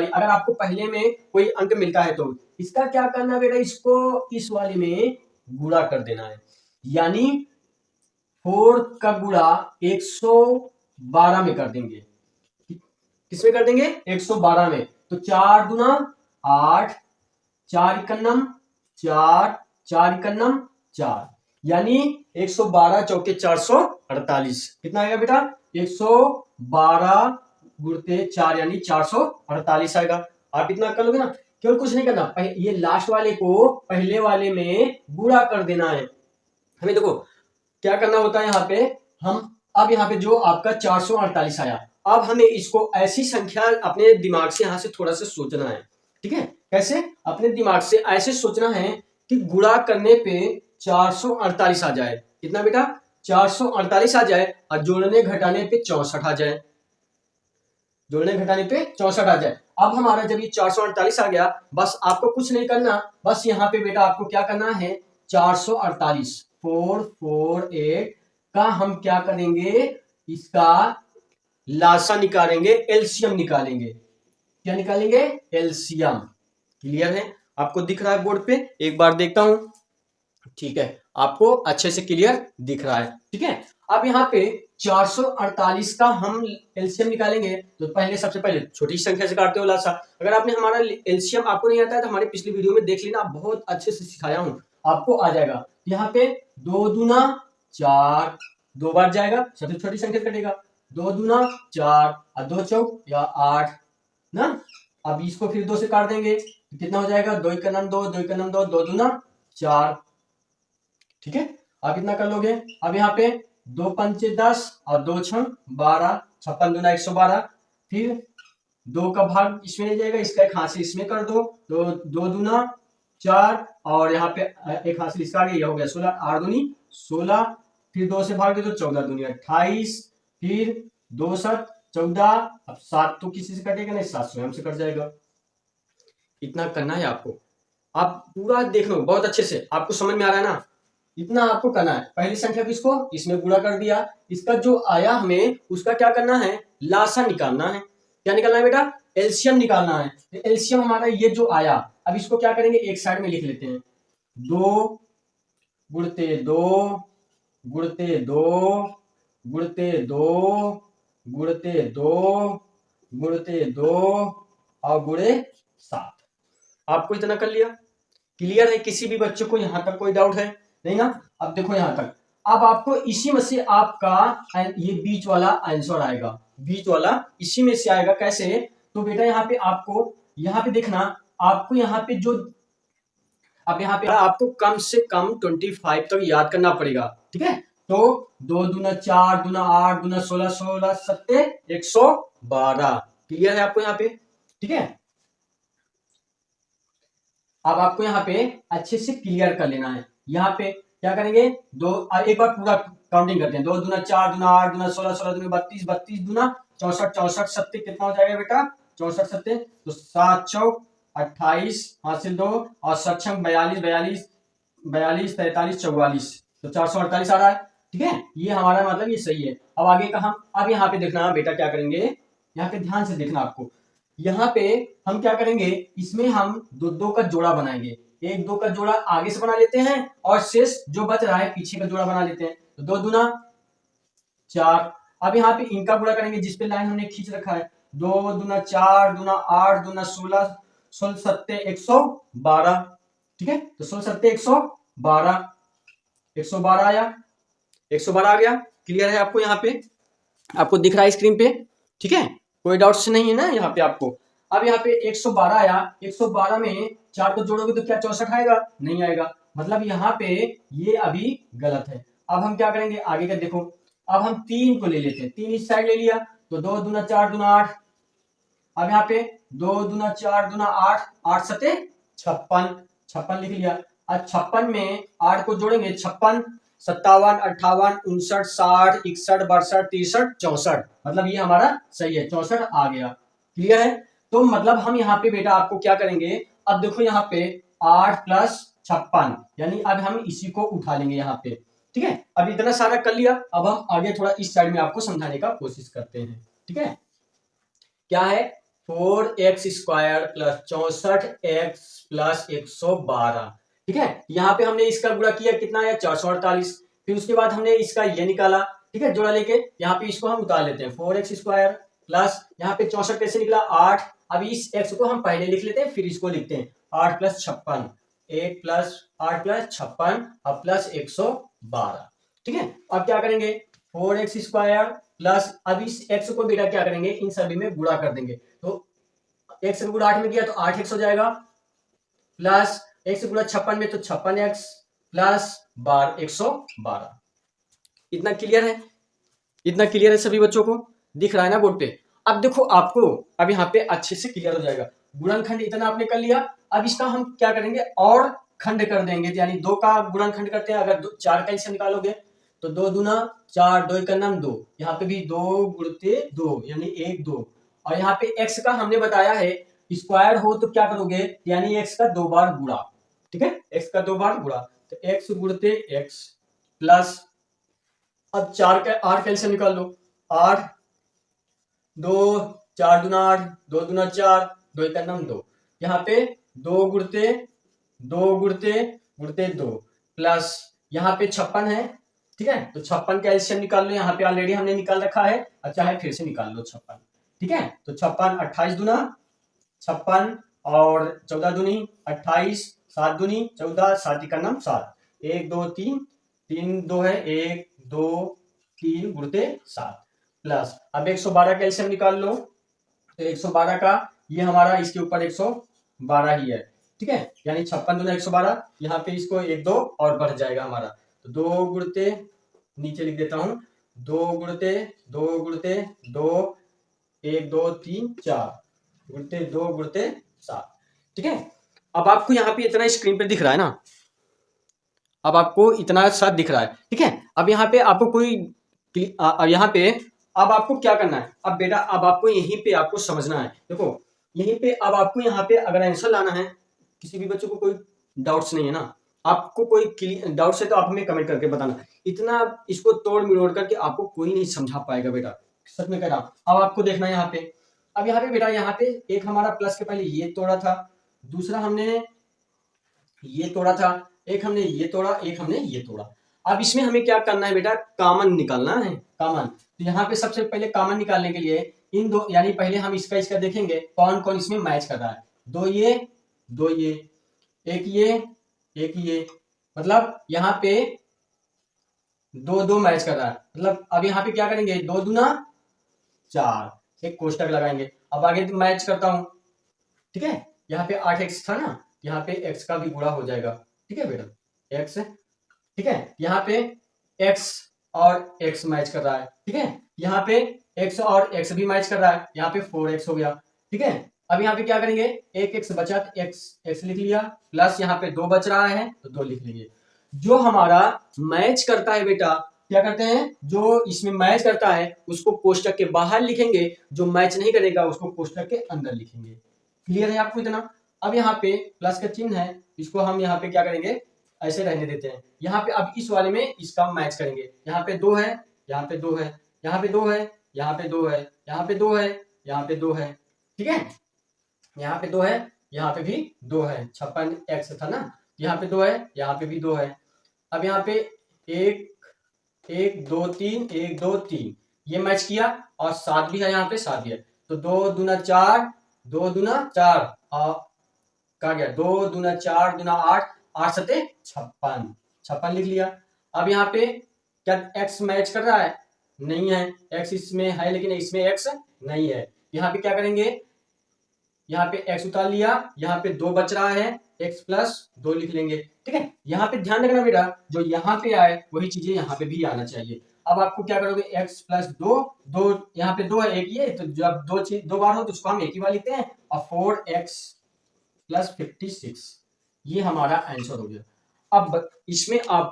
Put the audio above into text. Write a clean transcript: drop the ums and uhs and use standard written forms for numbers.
अगर आपको पहले में कोई अंक मिलता है तो इसका क्या करना बेटा, इसको इस वाले में गुणा कर देना है, यानी 4 का गुणा 112 में कर देंगे। किसमें कर देंगे? 112 में। तो 4 दूना 8, 4 इकन्नम 4, 4 इकन्नम 4, यानी 112 चौके 448। कितना आएगा बेटा? 112 गुणते 4 यानी 448 आएगा। आप इतना कर लोगे ना, केवल कुछ नहीं करना, ये लास्ट वाले को पहले वाले में गुणा कर देना है। हमें देखो क्या करना होता है यहाँ पे, हम अब यहाँ पे जो आपका 448 आया, अब हमें इसको ऐसी संख्या अपने दिमाग से यहाँ से थोड़ा सा सोचना है। ठीक है, कैसे? अपने दिमाग से ऐसे सोचना है कि गुणा करने पे 448 आ जाए। कितना बेटा? 448 आ जाए, और जोड़ने घटाने पे 64 आ जाए। जोड़ने घटाने पे 64 आ जाए। अब हमारा जब ये 448 आ गया, बस आपको कुछ नहीं करना, बस यहाँ पे बेटा आपको क्या करना है, 448 448 का हम क्या करेंगे, इसका लासा निकालेंगे, एलसीएम निकालेंगे। क्या निकालेंगे? एलसीएम। क्लियर है? आपको दिख रहा है बोर्ड पे? एक बार देखता हूं। ठीक है, आपको अच्छे से क्लियर दिख रहा है। ठीक है, अब यहाँ पे 448 का हम एलसीएम निकालेंगे, तो पहले सबसे पहले छोटी संख्या से काटते हो लासा। अगर आपने हमारा एलसीएम आपको नहीं आता है तो हमारे पिछली वीडियो में देख लेना, बहुत अच्छे से सिखाया हूं, आपको आ जाएगा। यहाँ पे 2 दूना 4, 2 बार जाएगा, सबसे छोटी संख्या कटेगा। 2 दूना 4 और 2 चौक या 8 ना। अब इसको फिर 2 से काट देंगे, तो कितना हो जाएगा? 2 इकन्नम 2, 2 इकन्नम 2, 2 दूना 4। ठीक है, आप इतना कर लोगे। अब यहाँ पे 2 पंचे 10 और 2 छंग 12, 56 दूना 112। फिर 2 का भाग इसमें ले जाएगा, इसका एक हाथ से इसमें कर दो, तो 2 दूना 4, और यहाँ पे एक हाथ से इसका आगे, हो गया 16, 8 दूनी 16। फिर 2 से भाग दे तो 14 दूनी 28, फिर 2 7 14। अब 7 तो किसी से कटेगा नहीं, 7 स्वयं से कट जाएगा। इतना करना है आपको, आप पूरा देख लो बहुत अच्छे से, आपको समझ में आ रहा है ना? इतना आपको करना है। पहली संख्या किसको इसमें गुणा कर दिया, इसका जो आया हमें उसका क्या करना है, लासा निकालना है। क्या निकालना है बेटा? एलसीएम निकालना है। तो एलसीएम हमारा ये जो आया, अब इसको क्या करेंगे, एक साइड में लिख लेते हैं। 2 गुणते 2 गुणते 2 गुणते 2 गुणते 2 गुणते 2 और गुणे 7। आपको इतना कर लिया? क्लियर है? किसी भी बच्चे को यहां तक कोई डाउट है? नहीं ना? अब देखो यहां तक, अब आपको इसी में से आपका ये बीच वाला आंसर आएगा, बीच वाला इसी में से आएगा। कैसे? तो बेटा यहाँ पे आपको, यहाँ पे देखना, आपको यहाँ पे जो, अब यहाँ पे आपको कम से कम 25 तक याद करना पड़ेगा। ठीक है, तो 2 दूना 4 दूना 8 दूना 16, 16 सत्ते 112। क्लियर है आपको यहाँ पे? ठीक है, अब आपको यहाँ पे अच्छे से क्लियर कर लेना है। यहाँ पे क्या करेंगे, एक बार पूरा काउंटिंग करते हैं। 2 दूना 4 दूना 8 दूना 16, 16 दूना 32, 32 दूना 64, 64 सत्ते कितना हो जाएगा बेटा? 64 सत्ते, तो 7 चौक 28, हासिल 2 और सक्षम 42, 42 42 43 44, तो 448 आ रहा है। ठीक है, ये हमारा मतलब ये सही है। अब आगे का हम, अब यहाँ पे देखना बेटा क्या करेंगे, यहाँ पे ध्यान से देखना आपको। यहाँ पे हम क्या करेंगे, इसमें हम 2 का जोड़ा बनाएंगे। 1 2 का जोड़ा आगे से बना लेते हैं, और शेष जो बच रहा है पीछे का जोड़ा बना लेते हैं। तो 2 दूना 4। अब यहाँ पे इनका गुणा करेंगे, जिसपे लाइन हमने खींच रखा है। 2 दूना 4 दूना 8 दूना 16, 16 सत्ते 112। ठीक है, तो 16 सत्ते 112, 112 आया, 112 आ गया। क्लियर है आपको? यहाँ पे आपको दिख रहा है स्क्रीन पे? ठीक है, कोई डाउट्स नहीं है ना यहाँ पे आपको? अब यहाँ पे 112 आया, 112 में 4 को जोड़ोगे तो क्या 64 आएगा? नहीं आएगा, मतलब यहाँ पे ये अभी गलत है। अब हम क्या करेंगे आगे का देखो, अब हम 3 को ले लेते हैं, 3 इस साइड ले लिया, तो 2 दूना 4 दूना 8। अब यहाँ पे 2 दूना 4 दूना 8, 8 सत्ते 56, 56 लिख लिया। अब 56 में 8 को जोड़ेंगे, 56 57 58 59 60 61 62 63 64, मतलब ये हमारा सही है, 64 आ गया। क्लियर है? तो मतलब हम यहाँ पे बेटा आपको क्या करेंगे, अब देखो यहाँ पे 8 प्लस 56, यानी अब हम इसी को उठा लेंगे यहाँ पे। ठीक है, अब इतना सारा कर लिया, अब हम आगे थोड़ा इस साइड में आपको समझाने का कोशिश करते हैं। ठीक है, क्या है 4x² प्लस 64x प्लस 112। ठीक है, यहाँ पे हमने इसका गुणा किया, कितना आया 448। फिर उसके बाद हमने इसका ये निकाला, ठीक है, जोड़ा लेके यहाँ पे इसको हम उतार लेते हैं। 4x² प्लस यहाँ पे 64 कैसे निकला 8। अब इस x को हम पहले लिख लेते हैं, फिर इसको लिखते हैं 8 प्लस 56, 1 प्लस 8 प्लस 56 अब प्लस 112। ठीक है, अब क्या करेंगे 4x² प्लस अब इस x को बेटा क्या करेंगे, इन सभी में गुणा कर देंगे। तो x को गुणा 8 में किया तो 8x हो जाएगा, प्लस x गुणा 56 में तो 56x प्लस 112। इतना क्लियर है? इतना क्लियर है सभी बच्चों को? दिख रहा है ना बोर्ड पे? अब देखो आपको अब यहाँ पे अच्छे से क्लियर हो जाएगा। गुणनखंड इतना आपने कर लिया, अब इसका हम क्या करेंगे और खंड कर देंगे, यानी 2 का गुणनखंड करते हैं। अगर 4 का एलसीएम निकालोगे तो 2 दूना 4, 2 का नाम 2, यहाँ पे भी 2 गुणते 2 यानी 1 2। और यहाँ पे x का हमने बताया है स्क्वायर हो तो क्या करोगे, यानी x का 2 बार गुणा। ठीक है, x का 2 बार गुणा, तो x गुणते x प्लस अब 4 का 8 का एलसीएम निकाल लो, 8 2 4 दूना 8, 2 दूना 4, 2 का नाम 2, यहाँ पे 2 गुणते 2 प्लस यहाँ पे 56 है। ठीक है, तो 56 का एलसीएम निकाल लो, यहाँ पे ऑलरेडी हमने निकाल रखा है, अच्छा है फिर से निकाल लो 56। ठीक है, तो 56 28 दूना 56 और 14 दूनी 28, 7 दूनी 14, 7 का नाम 7, 1 2 3, 3 2 है 1 2 3 गुणते 7 प्लस अब 112 का एलसीएम निकाल लो, तो 112 का ये हमारा इसके ऊपर 112 ही है। ठीक है, यानी 56 दूना 112, यहाँ पे इसको 1 2 और बढ़ जाएगा हमारा, तो 2 गुणते नीचे लिख देता हूं 2 गुणते 2 1 2 3 4 गुणते 2 गुणते 7। ठीक है, अब आपको यहाँ पे इतना स्क्रीन पे दिख रहा है ना, अब आपको इतना सा दिख रहा है। ठीक है, अब यहाँ पे आपको कोई यहाँ पे अब आपको क्या करना है, अब बेटा अब आपको यहीं पे आपको समझना है। देखो यहीं पे अब आपको यहाँ पे अगर आंसर लाना है, किसी भी बच्चों को कोई डाउट्स नहीं है ना, आपको कोई डाउट्स है तो आप हमें कमेंट करके बताना। इतना इसको तोड़ मरोड़ करके आपको कोई नहीं समझा पाएगा बेटा, सच में कह रहा हूं। अब आपको देखना है यहाँ पे, अब यहाँ पे बेटा यहाँ पे एक हमारा प्लस के पहले ये तोड़ा था, दूसरा हमने ये तोड़ा था, एक हमने ये तोड़ा, एक हमने ये तोड़ा। अब इसमें हमें क्या करना है बेटा, कॉमन निकालना है, कॉमन। तो यहाँ पे सबसे पहले कॉमन निकालने के लिए इन दो, यानी पहले हम इसका देखेंगे कौन कौन इसमें मैच कर रहा है। 2 ये 1 ये, मतलब यहाँ पे 2 2 मैच कर रहा है। मतलब अब यहाँ पे क्या करेंगे 2 दूना 4, एक कोष्टक लगाएंगे। अब आगे मैच करता हूं, ठीक है, यहाँ पे 8x था ना, यहाँ पे x का भी गुणा हो जाएगा। ठीक है बेटा, x, ठीक है, यहाँ पे x और x मैच कर रहा है। ठीक है, यहाँ पे x और x भी मैच कर रहा है, यहाँ पे 4x हो गया। ठीक है, अब यहाँ पे क्या करेंगे, एक x बचा तो x लिख लिया, प्लस यहाँ पे 2 बच रहा है तो 2 लिख लेंगे। जो हमारा मैच करता है बेटा क्या करते हैं, जो इसमें मैच करता है उसको कोष्टक के बाहर लिखेंगे, जो मैच नहीं करेगा उसको कोष्टक के अंदर लिखेंगे। क्लियर है आपको इतना? अब यहाँ पे प्लस का चिन्ह है, इसको हम यहाँ पे क्या करेंगे, ऐसे रहने देते हैं। यहाँ पे अब इस वाले में इसका मैच करेंगे, यहाँ पे 2 है, यहाँ पे 2 है, यहाँ पे 2 है, यहाँ पे 2 है, यहाँ पे 2 है, यहाँ पे 2 है। ठीक है, यहाँ पे 2 है, यहाँ पे भी 2 है, 56x था ना, यहाँ पे 2 है, यहाँ पे भी 2 है। अब यहाँ पे 1 1 2 3 1 2 3 ये मैच किया, और 7 भी है, यहाँ पे 7 भी है, तो 2 दूना 4 2 दूना 4 और कहा गया 2 दूना 4 दूना 8 8 सते 56 लिख लिया। अब यहाँ पे क्या x मैच कर रहा है, नहीं है, x इसमें है लेकिन इसमें x नहीं है। यहाँ पे क्या करेंगे, यहाँ पे x उतार लिया, यहाँ पे 2 बच रहा है, x प्लस 2 लिख लेंगे। ठीक है, यहाँ पे ध्यान रखना बेटा, जो यहाँ पे आए वही चीजें यहाँ पे भी आना चाहिए। अब आपको क्या करोगे, x प्लस 2 यहाँ पे 2 है, एक ये, तो जब 2 बार हो तो उसको हम एक ही बार लिखते हैं, और 4x प्लस 56 ये हमारा आंसर हो गया। अब इसमें आप